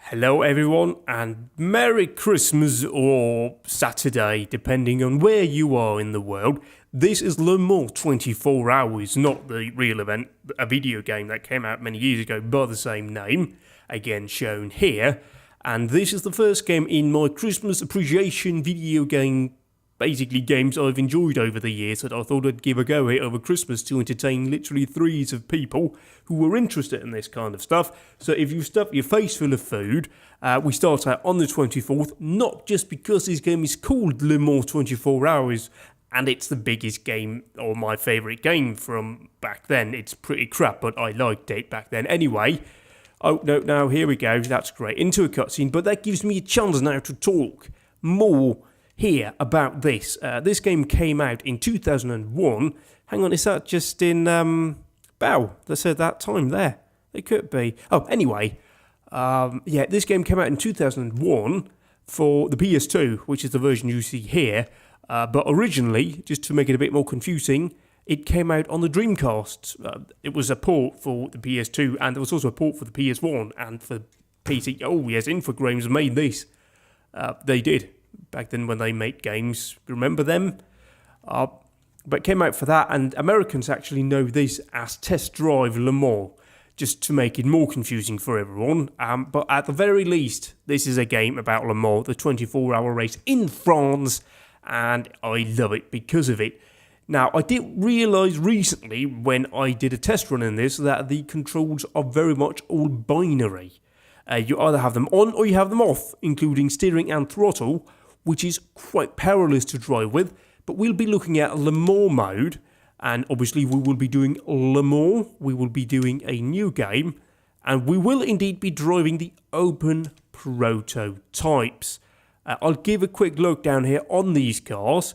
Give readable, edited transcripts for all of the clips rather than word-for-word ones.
Hello everyone and Merry Christmas or Saturday depending on where you are in the world. This is Le Mans 24 Hours, not the real event, a video game that came out many years ago by the same name, again shown here. And this is the first game in my Christmas appreciation video game, basically games I've enjoyed over the years that I thought I'd give a go at over Christmas to entertain literally threes of people who were interested in this kind of stuff. So if you stuff your face full of food, we start out on the 24th, not just because this game is called Le Mans 24 Hours, and it's the biggest game, or my favourite game from back then. It's pretty crap, but I liked it back then anyway. Oh, no, now here we go, that's great, into a cutscene, but that gives me a chance now to talk more here about this. This game came out in 2001. Hang on, is that just in Bow? They said that time there. It could be. Oh, anyway, yeah, this game came out in 2001 for the PS2, which is the version you see here. But originally, just to make it a bit more confusing, it came out on the Dreamcast. It was a port for the PS2, and there was also a port for the PS1 and for PC. Oh, yes, Infogrames made this. They did. Back then when they made games, remember them? But it came out for that, and Americans actually know this as Test Drive Le Mans, just to make it more confusing for everyone. But at the very least, this is a game about Le Mans, the 24-hour race in France, and I love it because of it. Now, I did realise recently, when I did a test run in this, that the controls are very much all binary. You either have them on or you have them off, including steering and throttle, which is quite perilous to drive with, but we'll be looking at Le Mans mode, and obviously we will be doing Le Mans, we will be doing a new game, and we will indeed be driving the open prototypes. I'll give a quick look down here on these cars.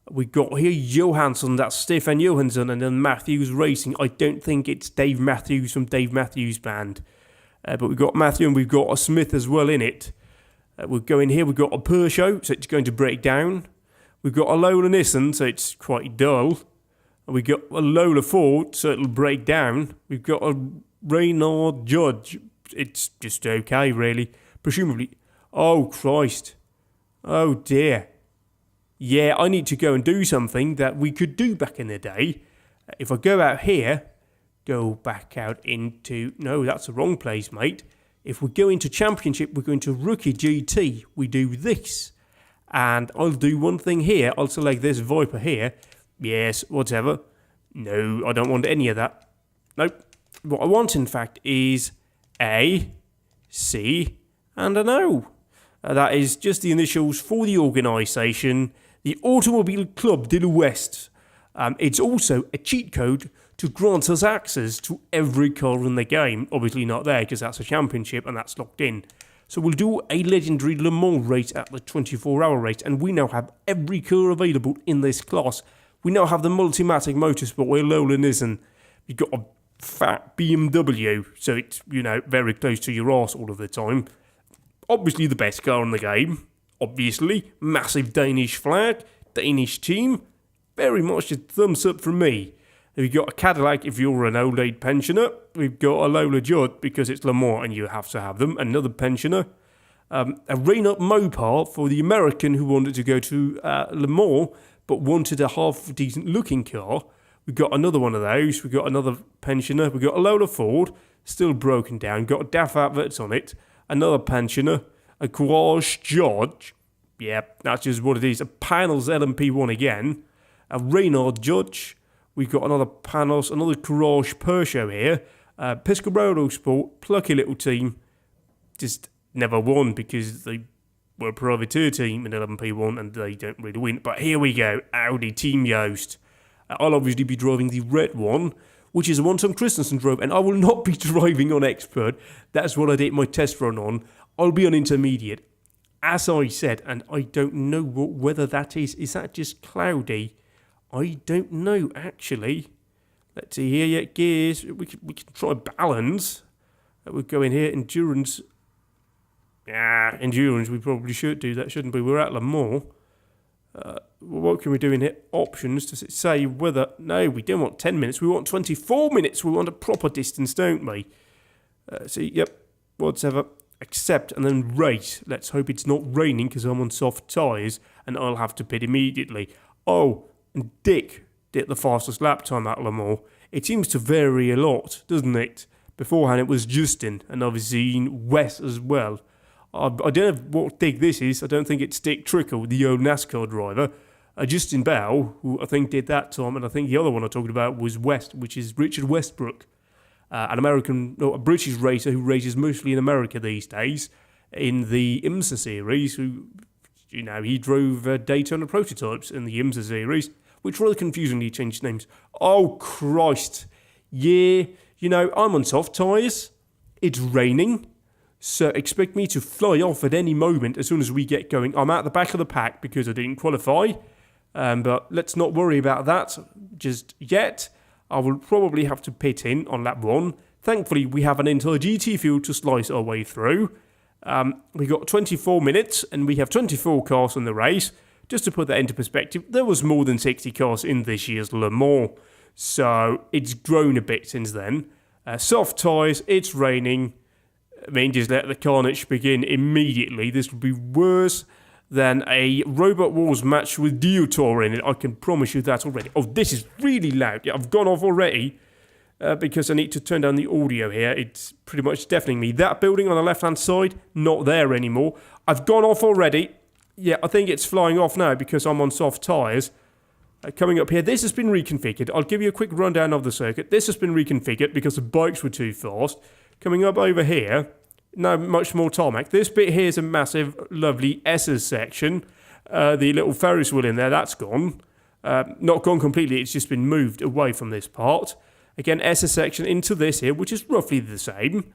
We've got here Johansson, that's Stefan Johansson, and then Matthews Racing. I don't think it's Dave Matthews from Dave Matthews Band, but we've got Matthew and we've got a Smith as well in it. We'll go in here, we've got a Peugeot, so it's going to break down. We've got a Lola Nissan, so it's quite dull. And we've got a Lola Ford, so it'll break down. We've got a Renault Judge. It's just okay, really. Presumably. Oh, Christ. Oh, dear. Yeah, I need to go and do something that we could do back in the day. If I go out here, go back out into... No, that's the wrong place, mate. If we go into Championship, we're going to Rookie GT. We do this. And I'll do one thing here. I'll select this Viper here. Yes, whatever. No, I don't want any of that. Nope. What I want, in fact, is A, C, and an O. That is just the initials for the organisation, the Automobile Club de l'Ouest. It's also a cheat code to grant us access to every car in the game. Obviously not there because that's a championship and that's locked in. So we'll do a legendary Le Mans race at the 24-hour race, and we now have every car available in this class. We now have the Multimatic Motorsport where Lola Nissan. You've got a fat BMW, so it's, you know, very close to your arse all of the time. Obviously the best car in the game. Obviously, massive Danish flag, Danish team. Very much a thumbs up from me. We've got a Cadillac if you're an old age pensioner. We've got a Lola Judd because it's Le Mans and you have to have them. Another pensioner. A Renault Mopar for the American who wanted to go to Le Mans but wanted a half decent looking car. We've got another one of those. We've got another pensioner. We've got a Lola Ford, still broken down. Got a DAF adverts on it. Another pensioner. A Courage Judge. Yeah, that's just what it is. A Panels LMP1 again. A Renault Judge. We've got another Panos, another Courage Peugeot here. Piscarolo Sport, plucky little team. Just never won because they were a privateer team in LMP1 and they don't really win. But here we go, Audi Team Yost. I'll obviously be driving the red one, which is the one Tom Christensen drove, and I will not be driving on Expert. That's what I did my test run on. I'll be on Intermediate. As I said, and I don't know whether that is that just cloudy? I don't know, actually. Let's see here, yeah, gears. We can try balance. We'll go in here, endurance. Endurance, we probably should do that, shouldn't we? We're at Le Mans. What can we do in here? Options, does it say whether... No, we don't want 10 minutes, we want 24 minutes. We want a proper distance, don't we? See, yep, whatever. accept and then race. Let's hope it's not raining because I'm on soft tyres and I'll have to pit immediately. Oh, and Dick did the fastest lap time at Le Mans. It seems to vary a lot, doesn't it? Beforehand it was Justin and obviously Wes as well. I don't know what Dick this is. I don't think it's Dick Trickle, the old NASCAR driver. Justin Bell, who I think did that time, and I think the other one I talked about was West, which is Richard Westbrook, a British racer who races mostly in America these days in the IMSA series. He drove Daytona prototypes in the IMSA series, which rather confusingly changed names. Oh Christ! Yeah, I'm on soft tyres. It's raining. So expect me to fly off at any moment as soon as we get going. I'm at the back of the pack because I didn't qualify. But let's not worry about that just yet. I will probably have to pit in on lap 1. Thankfully, we have an entire GT field to slice our way through. We got 24 minutes and we have 24 cars in the race. Just to put that into perspective, there was more than 60 cars in this year's Le Mans. So it's grown a bit since then. Soft tyres, it's raining. Just let the carnage begin immediately. This will be worse than a Robot Wars match with Diotor in it. I can promise you that already. Oh, this is really loud. Yeah, I've gone off already because I need to turn down the audio here. It's pretty much deafening me. That building on the left-hand side, not there anymore. I've gone off already. Yeah, I think it's flying off now because I'm on soft tyres. Coming up here, this has been reconfigured. I'll give you a quick rundown of the circuit. This has been reconfigured because the bikes were too fast. Coming up over here, no much more tarmac. This bit here is a massive, lovely S's section. The little Ferris wheel in there, that's gone. Not gone completely, it's just been moved away from this part. Again, S's section into this here, which is roughly the same.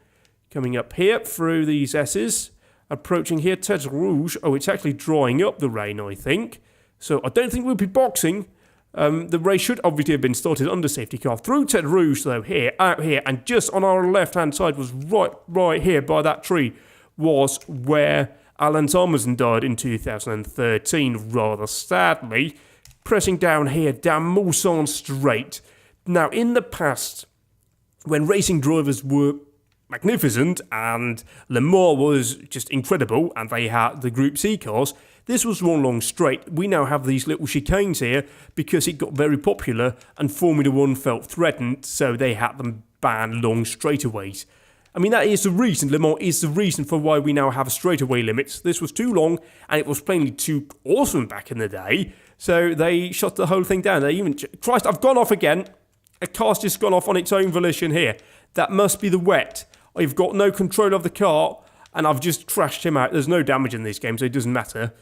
Coming up here through these S's. Approaching here, Tête Rouge. Oh, it's actually drying up the rain, I think. So I don't think we'll be boxing. The race should obviously have been started under safety car. Through Tête Rouge, though, out here, and just on our left-hand side was right here by that tree, was where Alan Thomason died in 2013, rather sadly. Pressing down here, down Mulsanne Straight. Now, in the past, when racing drivers were magnificent and Le Mans was just incredible, and they had the Group C cars, this was one long straight. We now have these little chicanes here because it got very popular and Formula 1 felt threatened, so they had them ban long straightaways. I mean, that is the reason. Le Mans is the reason for why we now have straightaway limits. This was too long and it was plainly too awesome back in the day, so they shut the whole thing down. Christ, I've gone off again. A car's just gone off on its own volition here. That must be the wet. I've got no control of the car and I've just crashed him out. There's no damage in this game, so it doesn't matter.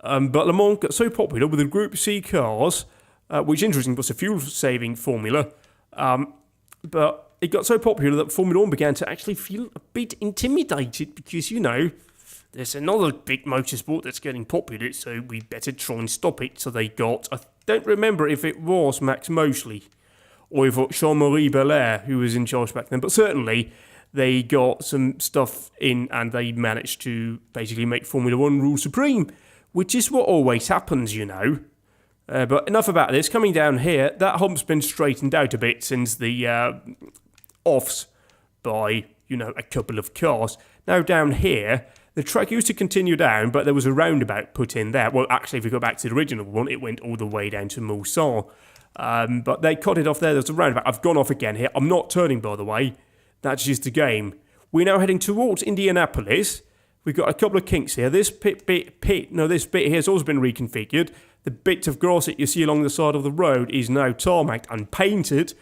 But Le Mans got so popular with the Group C cars, which interesting was a fuel-saving formula, but it got so popular that Formula 1 began to actually feel a bit intimidated because, there's another big motorsport that's getting popular, so we better try and stop it. So they got, I don't remember if it was Max Mosley or if it was Jean-Marie Belair who was in charge back then, but certainly they got some stuff in and they managed to basically make Formula 1 rule supreme. Which is what always happens, But enough about this. Coming down here, that hump's been straightened out a bit since the offs by, a couple of cars. Now down here, the track used to continue down, but there was a roundabout put in there. Well, actually, if we go back to the original one, it went all the way down to Mulsanne. But they cut it off there. There's a roundabout. I've gone off again here. I'm not turning, by the way. That's just a game. We're now heading towards Indianapolis. We've got a couple of kinks here. This bit here has also been reconfigured. The bit of grass that you see along the side of the road is now tarmacked and painted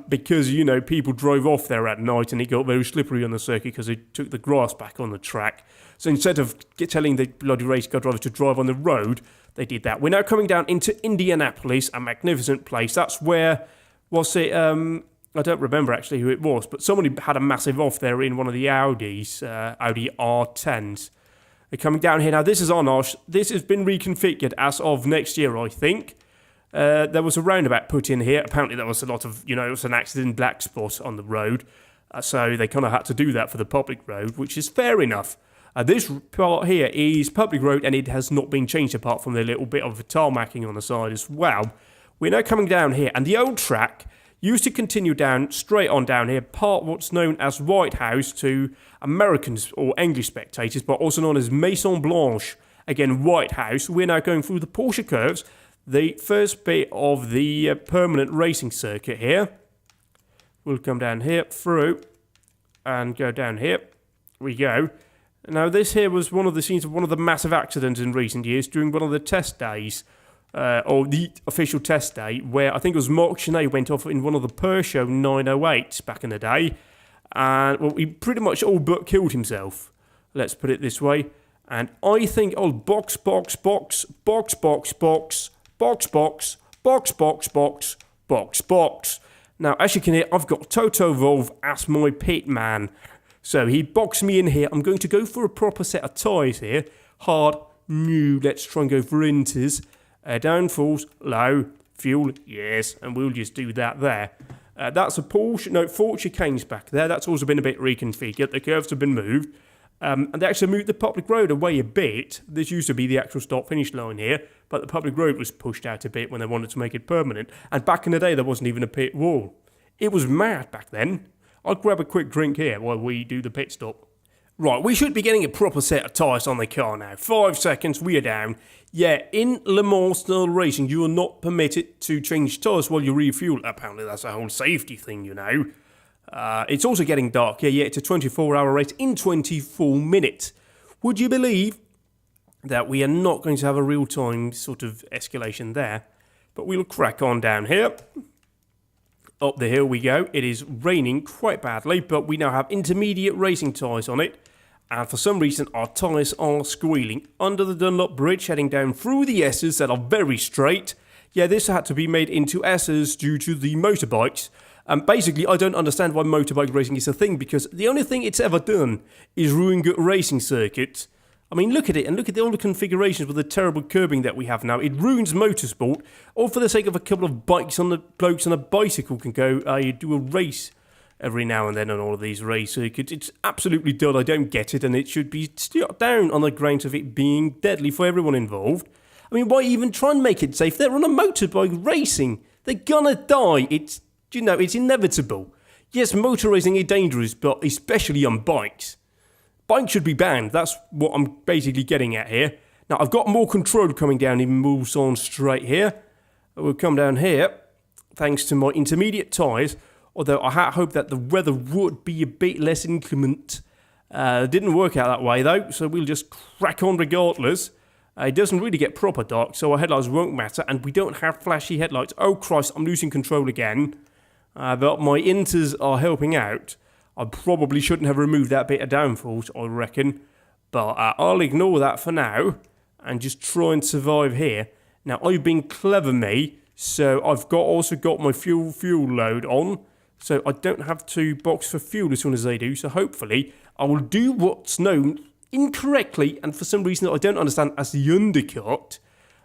because, people drove off there at night and it got very slippery on the circuit because they took the grass back on the track. So instead of telling the bloody race car drivers to drive on the road, they did that. We're now coming down into Indianapolis, a magnificent place. That's where, I don't remember actually who it was, but somebody had a massive off there in one of the Audis, Audi R10s. They're coming down here. Now, this is Arnache. This has been reconfigured as of next year, I think. There was a roundabout put in here. Apparently, there was a lot of, it was an accident black spot on the road. So they kind of had to do that for the public road, which is fair enough. This part here is public road, and it has not been changed apart from the little bit of tarmacking on the side as well. We're now coming down here, and the old track used to continue down, straight on down here, part what's known as White House to Americans or English spectators, but also known as Maison Blanche. Again, White House. We're now going through the Porsche curves, the first bit of the permanent racing circuit here. We'll come down here, through, and go down here. We go. Now, this here was one of the scenes of one of the massive accidents in recent years during one of the test days, or the official test day, where I think it was Marc Gené went off in one of the Peugeot 908s back in the day, and well, he pretty much all but killed himself. Let's put it this way. And I think I'll box. Now, as you can hear, I've got Toto Wolff as my pit man. So he boxed me in here. I'm going to go for a proper set of tyres here. Hard, new, let's try and go for inters. Downforce, low, fuel, yes, and we'll just do that there. That's a Porsche, no, Ford chicanes back there. That's also been a bit reconfigured. The curves have been moved. And they actually moved the public road away a bit. This used to be the actual start-finish line here, but the public road was pushed out a bit when they wanted to make it permanent. And back in the day, there wasn't even a pit wall. It was mad back then. I'll grab a quick drink here while we do the pit stop. Right, we should be getting a proper set of tyres on the car now. 5 seconds, we are down. Yeah, in Le Mans style racing, you are not permitted to change tyres while you refuel. Apparently, that's a whole safety thing, you know. It's also getting dark. Yeah, it's a 24-hour race in 24 minutes. Would you believe that we are not going to have a real-time sort of escalation there? But we'll crack on down here. Up the hill we go. It is raining quite badly, but we now have intermediate racing tyres on it. And for some reason, our tyres are squealing. Under the Dunlop Bridge, heading down through the S's that are very straight. Yeah, this had to be made into S's due to the motorbikes. Basically, I don't understand why motorbike racing is a thing, because the only thing it's ever done is ruin good racing circuits. I mean, look at it, and look at all the configurations with the terrible curbing that we have now. It ruins motorsport, all for the sake of a couple of blokes on a bicycle can go, do a race every now and then on all of these race circuits. It's absolutely dull, I don't get it, and it should be shut down on the grounds of it being deadly for everyone involved. I mean, why even try and make it safe? They're on a motorbike racing. They're gonna die. It's inevitable. Yes, motor racing is dangerous, but especially on bikes. Bikes should be banned. That's what I'm basically getting at here. Now, I've got more control coming down in Mulsanne Straight here. We'll come down here, thanks to my intermediate tyres, although I had hoped that the weather would be a bit less inclement. It didn't work out that way, though, so we'll just crack on regardless. It doesn't really get proper dark, so our headlights won't matter, and we don't have flashy headlights. Oh, Christ, I'm losing control again. But my inters are helping out. I probably shouldn't have removed that bit of downforce, I reckon. But I'll ignore that for now and just try and survive here. Now, I've been clever, me, so I've also got my fuel load on. So I don't have to box for fuel as soon as they do. So hopefully I will do what's known incorrectly, and for some reason that I don't understand, as the undercut.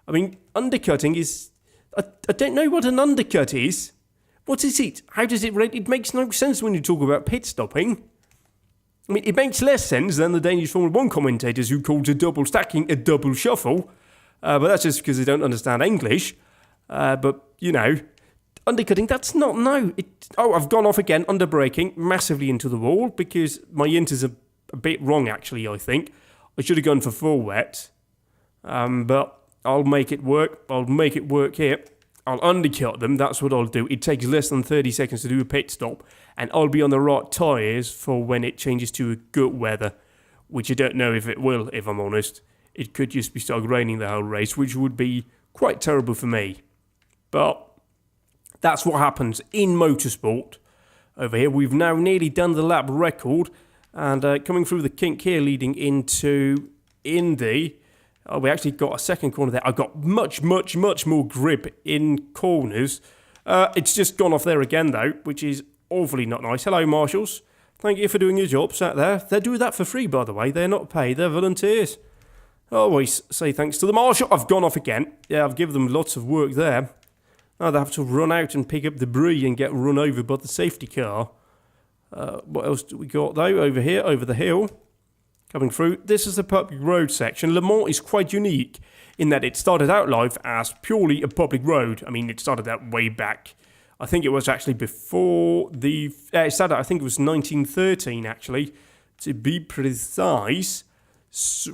I mean, undercutting is... I don't know what an undercut is. What is it? How does it relate? It makes no sense when you talk about pit stopping. I mean, it makes less sense than the Danish Formula 1 commentators who called a double stacking a double shuffle. But that's just because they don't understand English. But, you know, undercutting, that's not, no. I've gone off again, under braking, massively into the wall, because my inters are a bit wrong, actually, I think. I should have gone for full wet. But I'll make it work. I'll make it work here. I'll undercut them, that's what I'll do. It takes less than 30 seconds to do a pit stop, and I'll be on the right tyres for when it changes to a good weather, which I don't know if it will, if I'm honest. It could just be start raining the whole race, which would be quite terrible for me. But that's what happens in motorsport. Over here, we've now nearly done the lap record, and coming through the kink here leading into Indy. We actually got a second corner there. I got much more grip in corners. It's just gone off there again, though, which is awfully not nice. Hello, marshals. Thank you for doing your job, sat there. They do that for free, by the way. They're not paid. They're volunteers. I always say thanks to the marshal. I've gone off again. Yeah, I've given them lots of work there. Now they have to run out and pick up debris and get run over by the safety car. What else do we got, though, over here, over the hill? Coming through, this is the public road section. Le Mans is quite unique in that it started out life as purely a public road. I mean, it started out way back, I think it was actually before the... it started, I think it was 1913, actually, to be precise. So,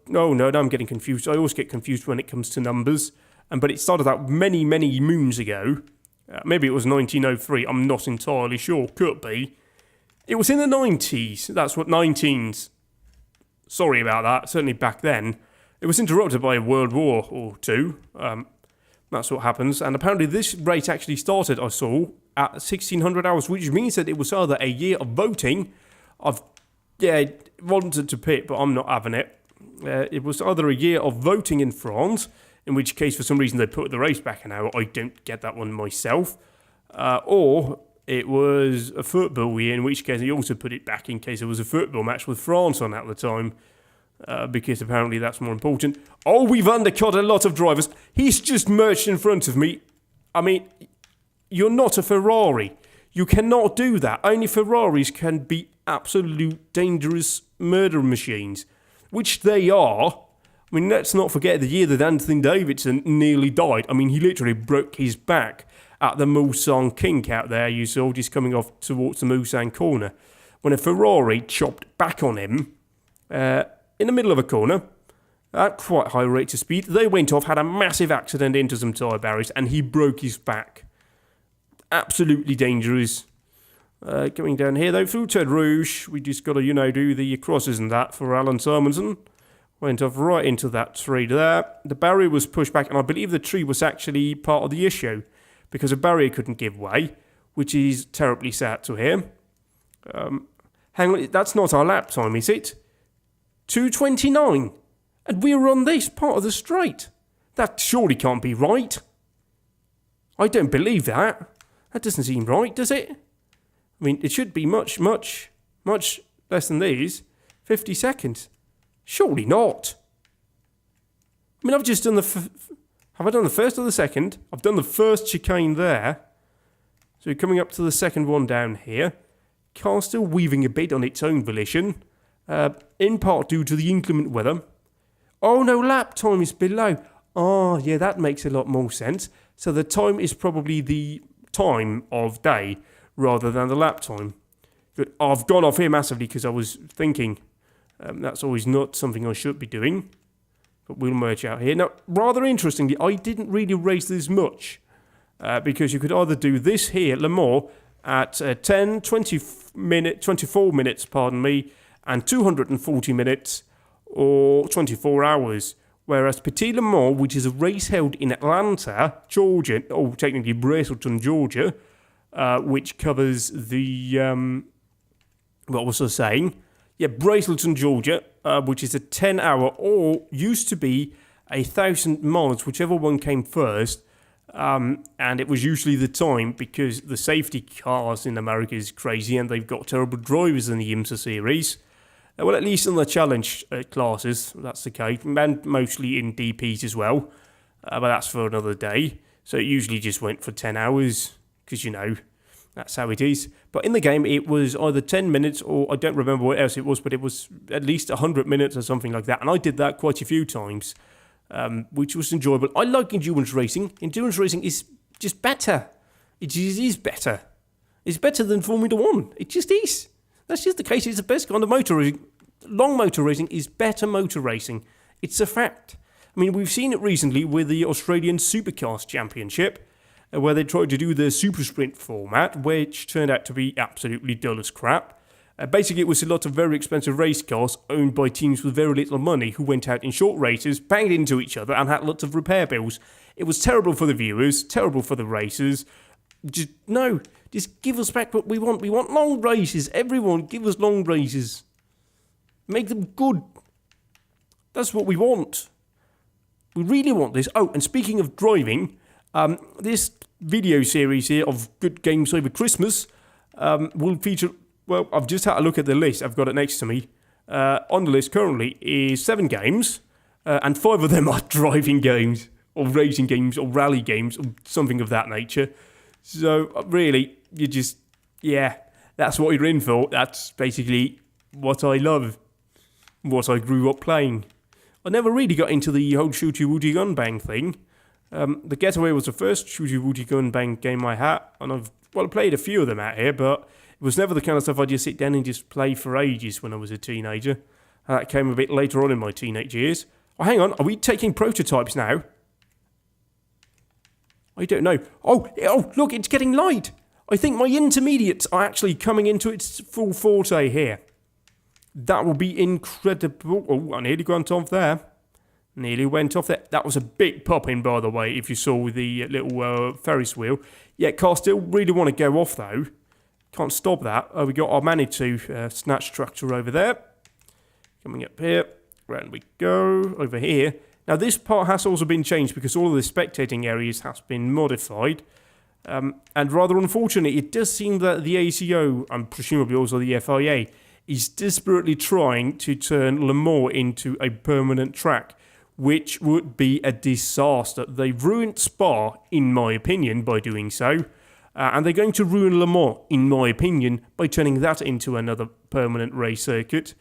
no, I'm getting confused. I always get confused when it comes to numbers. But it started out many, many moons ago. Maybe it was 1903. I'm not entirely sure. Could be. It was in the 90s. That's what 19s. Sorry about that. Certainly back then. It was interrupted by a World War or two. That's what happens. And apparently this race actually started, I saw, at 1600 hours, which means that it was either a year of voting. I've wanted to pit, but I'm not having it. It was either a year of voting in France, in which case for some reason they put the race back an hour. I don't get that one myself. Or it was a football year, in which case they also put it back in case there was a football match with France on at the time. Because apparently that's more important. Oh, we've undercut a lot of drivers. He's just merged in front of me. I mean, you're not a Ferrari. You cannot do that. Only Ferraris can be absolute dangerous murder machines, which they are. I mean, let's not forget the year that Anthony Davidson nearly died. I mean, he literally broke his back at the Mulsanne kink out there. You saw just coming off towards the Mulsanne corner when a Ferrari chopped back on him. In the middle of a corner, at quite high rates of speed. They went off, had a massive accident into some tyre barriers, and he broke his back. Absolutely dangerous. Going down here, though, through Ted Rouge, we just got to, do the crosses and that for Alan Simonson. Went off right into that tree there. The barrier was pushed back, and I believe the tree was actually part of the issue, because a barrier couldn't give way, which is terribly sad to hear. Hang on, that's not our lap time, is it? 2:29, and we were on this part of the straight. That surely can't be right. I don't believe that. That doesn't seem right, does it? I mean, it should be much, much, much less than these. 50 seconds. Surely not. I mean, I've just done have I done the first or the second? I've done the first chicane there. So coming up to the second one down here. Car still weaving a bit on its own volition. In part due to the inclement weather. Oh no, lap time is below. Oh yeah, that makes a lot more sense. So the time is probably the time of day rather than the lap time. Good. I've gone off here massively because I was thinking that's always not something I should be doing. But we'll merge out here. Now, rather interestingly, I didn't really race this much because you could either do this here, Le Mans, at 24 minutes, and 240 minutes, or 24 hours. Whereas Petit Le Mans, which is a race held in Atlanta, Georgia, or technically Brazelton, Georgia, which covers the, what was I saying? Yeah, Brazelton, Georgia, which is a 10-hour, or used to be 1,000 miles, whichever one came first. And it was usually the time because the safety cars in America is crazy and they've got terrible drivers in the IMSA series. Well, at least in the challenge classes, that's the case, and mostly in DPs as well. But that's for another day. So it usually just went for 10 hours because, that's how it is. But in the game, it was either 10 minutes or I don't remember what else it was, but it was at least 100 minutes or something like that. And I did that quite a few times. Which was enjoyable. I like endurance racing. Endurance racing is just better. It is better. It's better than Formula 1. It just is. That's just the case. It's the best kind of motor racing. Long motor racing is better motor racing. It's a fact. I mean, we've seen it recently with the Australian Supercars Championship, where they tried to do the super sprint format, which turned out to be absolutely dull as crap. Basically, it was a lot of very expensive race cars owned by teams with very little money who went out in short races, banged into each other, and had lots of repair bills. It was terrible for the viewers, terrible for the racers. Just give us back what we want. We want long races. Everyone, give us long races. Make them good. That's what we want. We really want this. Oh, and speaking of driving, this video series here of good games over Christmas will feature... Well, I've just had a look at the list. I've got it next to me. On the list currently is 7 games, and 5 of them are driving games, or racing games, or rally games, or something of that nature. So, really, that's what you're in for. That's basically what I love, what I grew up playing. I never really got into the whole shooty-wooty gun bang thing. The Getaway was the first shooty wooty gun bang game I had, and I've played a few of them out here, but it was never the kind of stuff I'd just sit down and just play for ages when I was a teenager. That came a bit later on in my teenage years. Oh, hang on, are we taking prototypes now? I don't know. Oh, look, it's getting light. I think my intermediates are actually coming into its full forte here. That will be incredible. Oh, I nearly went off there. That was a big pop-in, by the way, if you saw the little Ferris wheel. Yeah, car still really want to go off, though. Can't stop that. Oh, we got our Manitou snatch tractor over there. Coming up here. Round we go. Over here. Now, this part has also been changed because all of the spectating areas has been modified. And rather unfortunately, it does seem that the ACO, and presumably also the FIA, is desperately trying to turn Le Mans into a permanent track, which would be a disaster. They've ruined Spa, in my opinion, by doing so. And they're going to ruin Le Mans, in my opinion, by turning that into another permanent race circuit.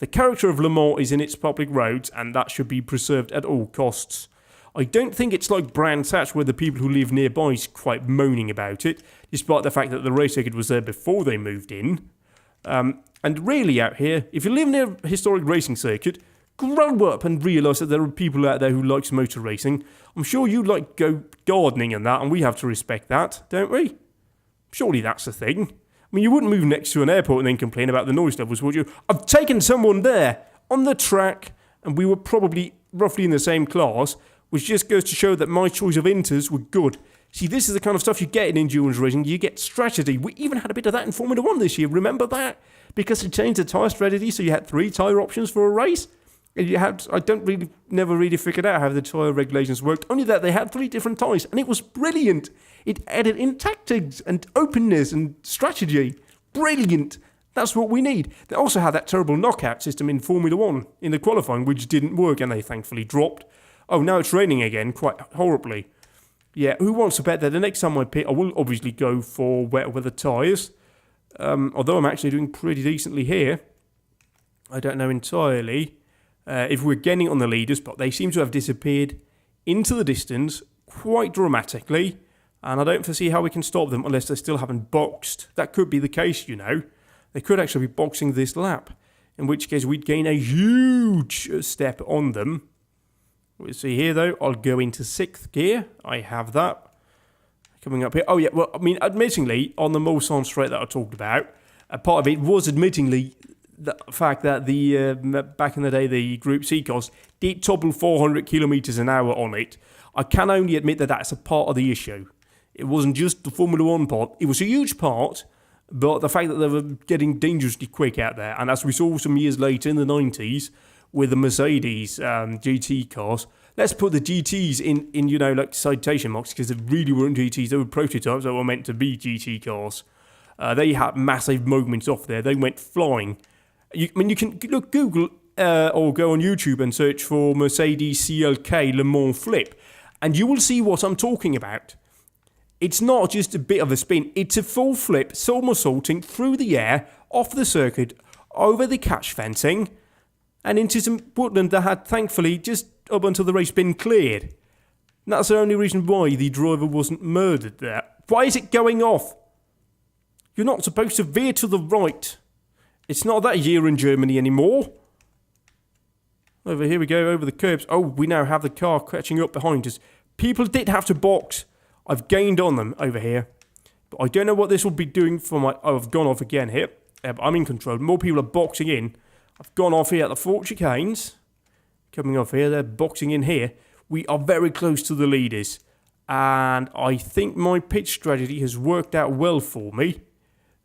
The character of Le Mans is in its public roads, and that should be preserved at all costs. I don't think it's like Brands Hatch, where the people who live nearby is quite moaning about it, despite the fact that the race circuit was there before they moved in. And really out here, if you live near a historic racing circuit, grow up and realise that there are people out there who likes motor racing. I'm sure you like go gardening and that, and we have to respect that, don't we? Surely that's the thing. I mean, you wouldn't move next to an airport and then complain about the noise levels, would you? I've taken someone there on the track, and we were probably roughly in the same class, which just goes to show that my choice of inters were good. See, this is the kind of stuff you get in endurance racing. You get strategy. We even had a bit of that in Formula 1 this year. Remember that? Because they changed the tyre strategy, so you had 3 tyre options for a race. And never really figured out how the tyre regulations worked. Only that they had 3 different tyres, and it was brilliant. It added in tactics and openness and strategy. Brilliant. That's what we need. They also had that terrible knockout system in Formula 1 in the qualifying, which didn't work, and they thankfully dropped. Oh, now it's raining again, quite horribly. Yeah, who wants to bet that the next time I pit, I will obviously go for wet weather tyres. Although I'm actually doing pretty decently here. I don't know entirely if we're getting on the leaders, but they seem to have disappeared into the distance quite dramatically. And I don't foresee how we can stop them unless they still haven't boxed. That could be the case, you know. They could actually be boxing this lap, in which case we'd gain a huge step on them. We'll see here, though. I'll go into 6th gear. I have that. Coming up here. Oh, yeah. Well, I mean, admittingly, on the Mulsanne straight that I talked about, a part of it was admittingly the fact that the back in the day, the Group C cars did topple 400 kilometers an hour on it. I can only admit that that's a part of the issue. It wasn't just the Formula 1 part. It was a huge part, but the fact that they were getting dangerously quick out there, and as we saw some years later in the 90s, with the Mercedes GT cars. Let's put the GTs in like citation marks, because they really weren't GTs. They were prototypes that were meant to be GT cars. They had massive moments off there. They went flying. You can look Google or go on YouTube and search for Mercedes CLK Le Mans Flip, and you will see what I'm talking about. It's not just a bit of a spin. It's a full flip, somersaulting through the air, off the circuit, over the catch fencing, and into some woodland that had, thankfully, just up until the race been cleared. And that's the only reason why the driver wasn't murdered there. Why is it going off? You're not supposed to veer to the right. It's not that year in Germany anymore. Over here we go, over the curbs. Oh, we now have the car catching up behind us. People did have to box. I've gained on them over here. But I don't know what this will be doing for my... Oh, I've gone off again here. But I'm in control. More people are boxing in. I've gone off here at the Fort Chicanes. Coming off here, they're boxing in here. We are very close to the leaders. And I think my pitch strategy has worked out well for me.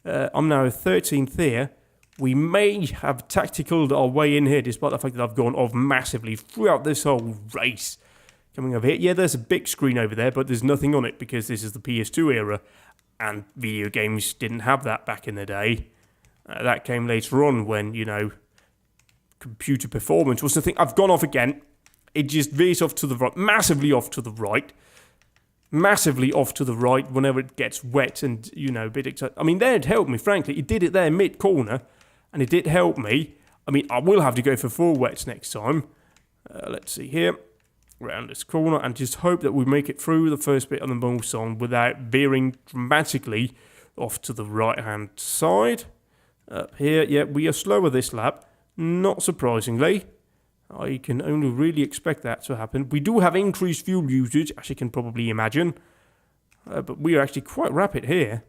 I'm now 13th here. We may have tacticaled our way in here, despite the fact that I've gone off massively throughout this whole race. Coming over here, yeah, there's a big screen over there, but there's nothing on it because this is the PS2 era, and video games didn't have that back in the day. That came later on when, computer performance was the thing. I've gone off again. It just veers off to the right, massively off to the right. Massively off to the right whenever it gets wet and, a bit excited. I mean, that helped me, frankly. It did it there mid-corner, and it did help me. I mean, I will have to go for 4 wets next time. Let's see here. around this corner and just hope that we make it through the first bit of the Mulsanne without veering dramatically off to the right-hand side. Up here, yeah, we are slower this lap, not surprisingly. I can only really expect that to happen. We do have increased fuel usage, as you can probably imagine, but we are actually quite rapid here.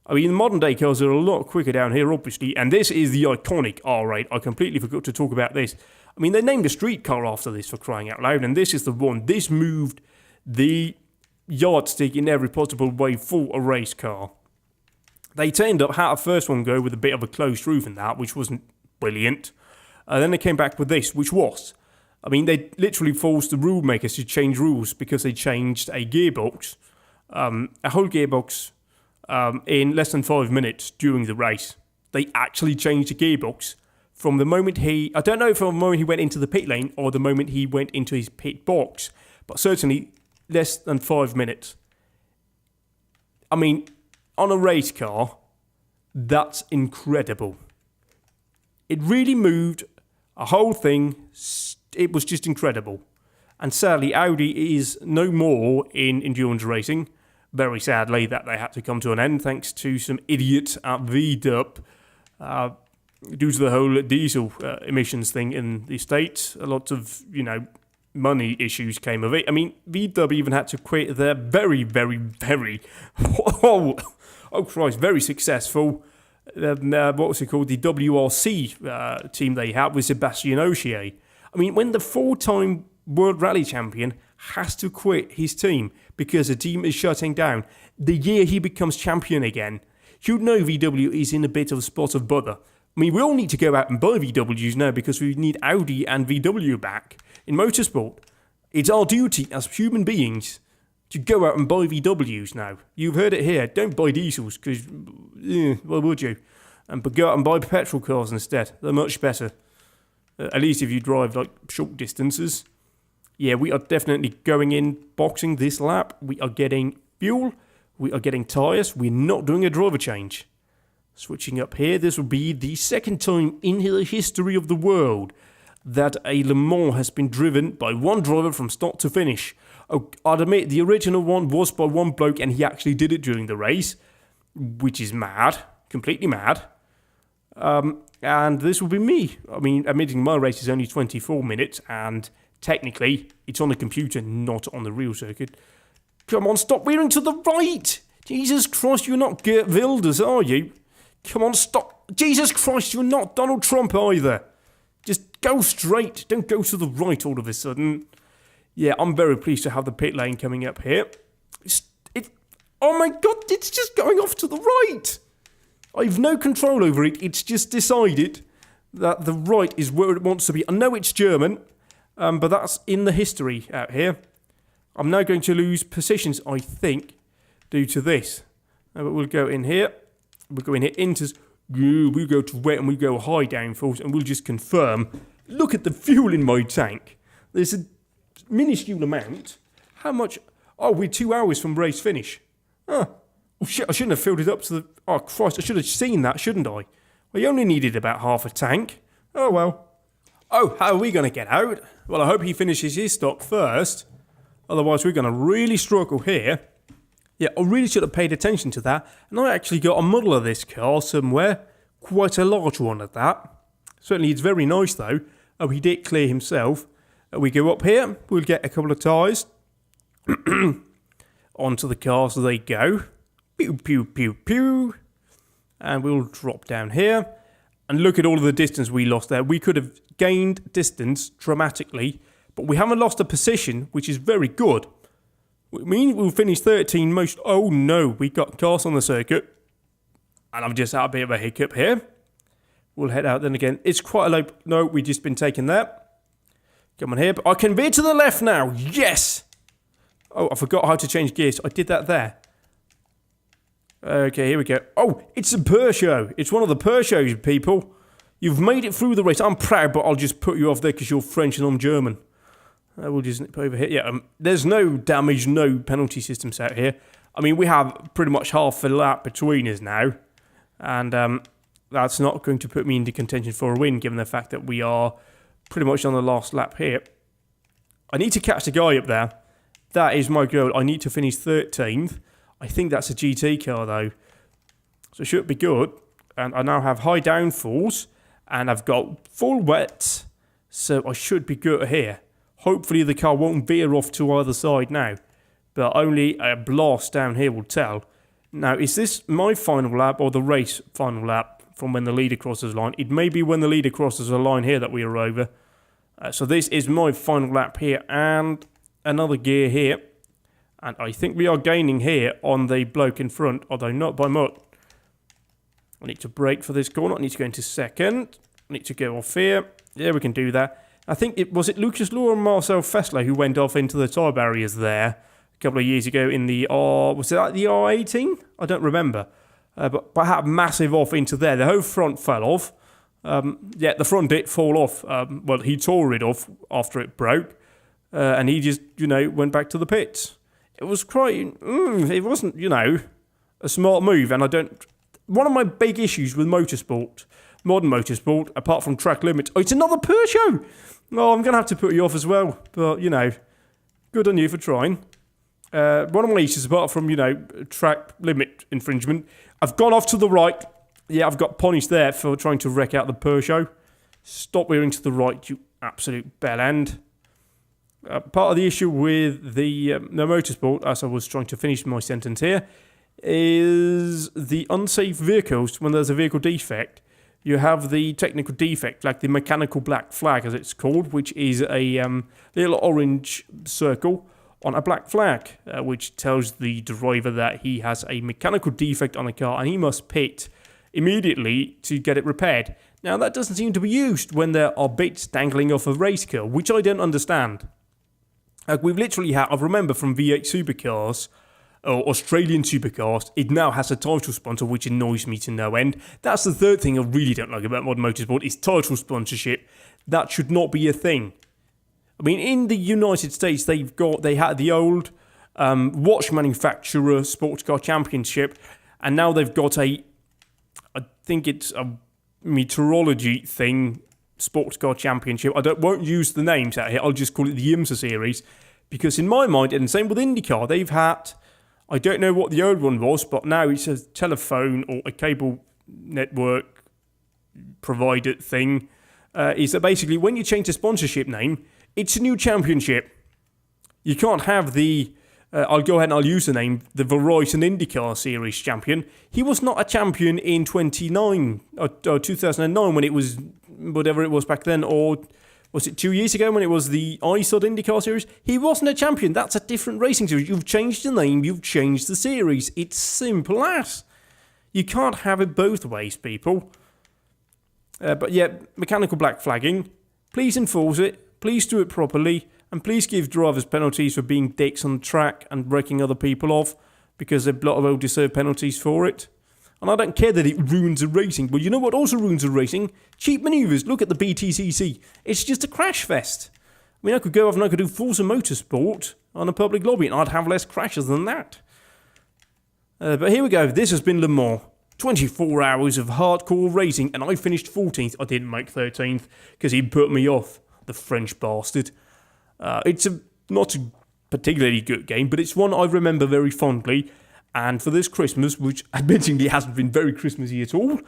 I mean, the modern day cars are a lot quicker down here, obviously, and this is the iconic R8. I completely forgot to talk about this. I mean, they named a street car after this, for crying out loud, and this is the one. This moved the yardstick in every possible way for a race car. They turned up, had a first one go with a bit of a closed roof and that, which wasn't brilliant. Then they came back with this, which was, I mean, they literally forced the rule makers to change rules because they changed a gearbox, a whole gearbox, in less than 5 minutes during the race. They actually changed the gearbox from the moment I don't know if from the moment he went into the pit lane or the moment he went into his pit box, but certainly less than 5 minutes. I mean, on a race car, that's incredible. It really moved a whole thing. It was just incredible. And sadly, Audi is no more in endurance racing. Very sadly that they had to come to an end thanks to some idiots at VW. Due to the whole diesel emissions thing in the States, a lot of, money issues came of it. I mean, VW even had to quit their very, very, very, very successful, what was it called, the WRC team they had with Sebastian Ogier. I mean, when the 4-time World Rally Champion has to quit his team because the team is shutting down the year he becomes champion again, you'd know VW is in a bit of a spot of bother. I mean, we all need to go out and buy VWs now because we need Audi and VW back in motorsport. It's our duty as human beings to go out and buy VWs now. You've heard it here. Don't buy diesels because, why would you? But go out and buy petrol cars instead. They're much better. At least if you drive like short distances. Yeah, we are definitely going in boxing this lap. We are getting fuel. We are getting tyres. We're not doing a driver change. Switching up here, this will be the second time in the history of the world that a Le Mans has been driven by one driver from start to finish. Oh, I'd admit, the original one was by one bloke and he actually did it during the race, which is mad, completely mad. And this will be me. I mean, admitting my race is only 24 minutes and technically it's on the computer, not on the real circuit. Come on, stop veering to the right! Jesus Christ, you're not Geert Wilders, are you? Come on, stop. Jesus Christ, you're not Donald Trump either. Just go straight. Don't go to the right all of a sudden. Yeah, I'm very pleased to have the pit lane coming up here. Oh my God, it's just going off to the right. I've no control over it. It's just decided that the right is where it wants to be. I know it's German, but that's in the history out here. I'm now going to lose positions, I think, due to this. But we'll go in here. We'll go in here, enters, we go to wet and we go high downforce and we'll just confirm. Look at the fuel in my tank. There's a minuscule amount. How much? Oh, we're 2 hours from race finish. Oh, shit, I shouldn't have filled it up to the... Oh, Christ, I should have seen that, shouldn't I? We only needed about half a tank. Oh, well. Oh, how are we going to get out? Well, I hope he finishes his stock first. Otherwise, we're going to really struggle here. Yeah, I really should have paid attention to that. And I actually got a model of this car somewhere. Quite a large one at that. Certainly it's very nice though. Oh, he did clear himself. We go up here. We'll get a couple of tyres. Onto the car so they go. Pew, pew, pew, pew. And we'll drop down here. And look at all of the distance we lost there. We could have gained distance dramatically. But we haven't lost a position, which is very good. I mean, we'll finish 13 most... Oh, no. We got cars on the circuit. And I've just had a bit of a hiccup here. We'll head out then again. It's quite a low... No, we've just been taking that. Come on here. But I can veer to the left now. Yes! Oh, I forgot how to change gears. I did that there. Okay, here we go. Oh, it's a Peugeot. It's one of the Peugeots, people. You've made it through the race. I'm proud, but I'll just put you off there because you're French and I'm German. We'll just nip over here. Yeah, there's no damage, no penalty systems out here. I mean, we have pretty much half a lap between us now. And that's not going to put me into contention for a win, given the fact that we are pretty much on the last lap here. I need to catch the guy up there. That is my goal. I need to finish 13th. I think that's a GT car, though. So it should be good. And I now have high downfalls. And I've got full wets. So I should be good here. Hopefully the car won't veer off to either side now. But only a blast down here will tell. Now, is this my final lap or the race final lap from when the leader crosses the line? It may be when the leader crosses the line here that we are over. So this is my final lap here. And another gear here. And I think we are gaining here on the bloke in front, although not by much. I need to brake for this corner. I need to go into second. I need to go off here. Yeah, we can do that. I think was it Lucas Law and Marcel Fessler who went off into the tyre barriers there a couple of years ago in the was it like the R18? I don't remember. But had massive off into there. The whole front fell off. Yeah, the front did fall off. Well, he tore it off after it broke. And he just, went back to the pits. It was quite, it wasn't, a smart move. And one of my big issues with motorsport, modern motorsport, apart from track limits, it's another Peugeot. Oh, I'm going to have to put you off as well. But, good on you for trying. One of my issues, apart from, track limit infringement, I've gone off to the right. Yeah, I've got punished there for trying to wreck out the Peugeot. Stop veering to the right, you absolute bell end. Part of the issue with the motorsport, as I was trying to finish my sentence here, is the unsafe vehicles. When there's a vehicle defect, you have the technical defect, like the mechanical black flag, as it's called, which is a little orange circle on a black flag, which tells the driver that he has a mechanical defect on the car and he must pit immediately to get it repaired. Now, that doesn't seem to be used when there are bits dangling off a race car, which I don't understand. We've literally had, I remember from V8 Supercars, or Australian Supercars, it now has a title sponsor, which annoys me to no end. That's the third thing I really don't like about modern motorsport, is title sponsorship. That should not be a thing. I mean, in the United States, they had the old watch manufacturer sports car championship, and now they've got I think it's a meteorology thing, sports car championship. I won't use the names out here. I'll just call it the IMSA series, because in my mind, and same with IndyCar, they've had, I don't know what the old one was, but now it's a telephone or a cable network provided thing. Is that basically when you change the sponsorship name, it's a new championship. You can't have the, I'll go ahead and I'll use the name, the Verizon IndyCar Series champion. He was not a champion in 2009 when it was whatever it was back then, or was it 2 years ago when it was the ISOD IndyCar Series? He wasn't a champion. That's a different racing series. You've changed the name, you've changed the series. It's simple as. You can't have it both ways, people. But yeah, mechanical black flagging. Please enforce it. Please do it properly. And please give drivers penalties for being dicks on the track and breaking other people off, because they've a lot of well-deserved penalties for it. And I don't care that it ruins the racing. But you know what also ruins the racing? Cheap manoeuvres. Look at the BTCC. It's just a crash fest. I mean, I could go off and I could do Forza Motorsport on a public lobby and I'd have less crashes than that. But here we go. This has been Le Mans. 24 hours of hardcore racing, and I finished 14th. I didn't make 13th because he put me off, the French bastard. It's not a particularly good game, but it's one I remember very fondly. And for this Christmas, which admittedly hasn't been very Christmassy at all,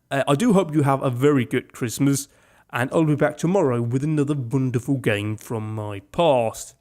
I do hope you have a very good Christmas. And I'll be back tomorrow with another wonderful game from my past.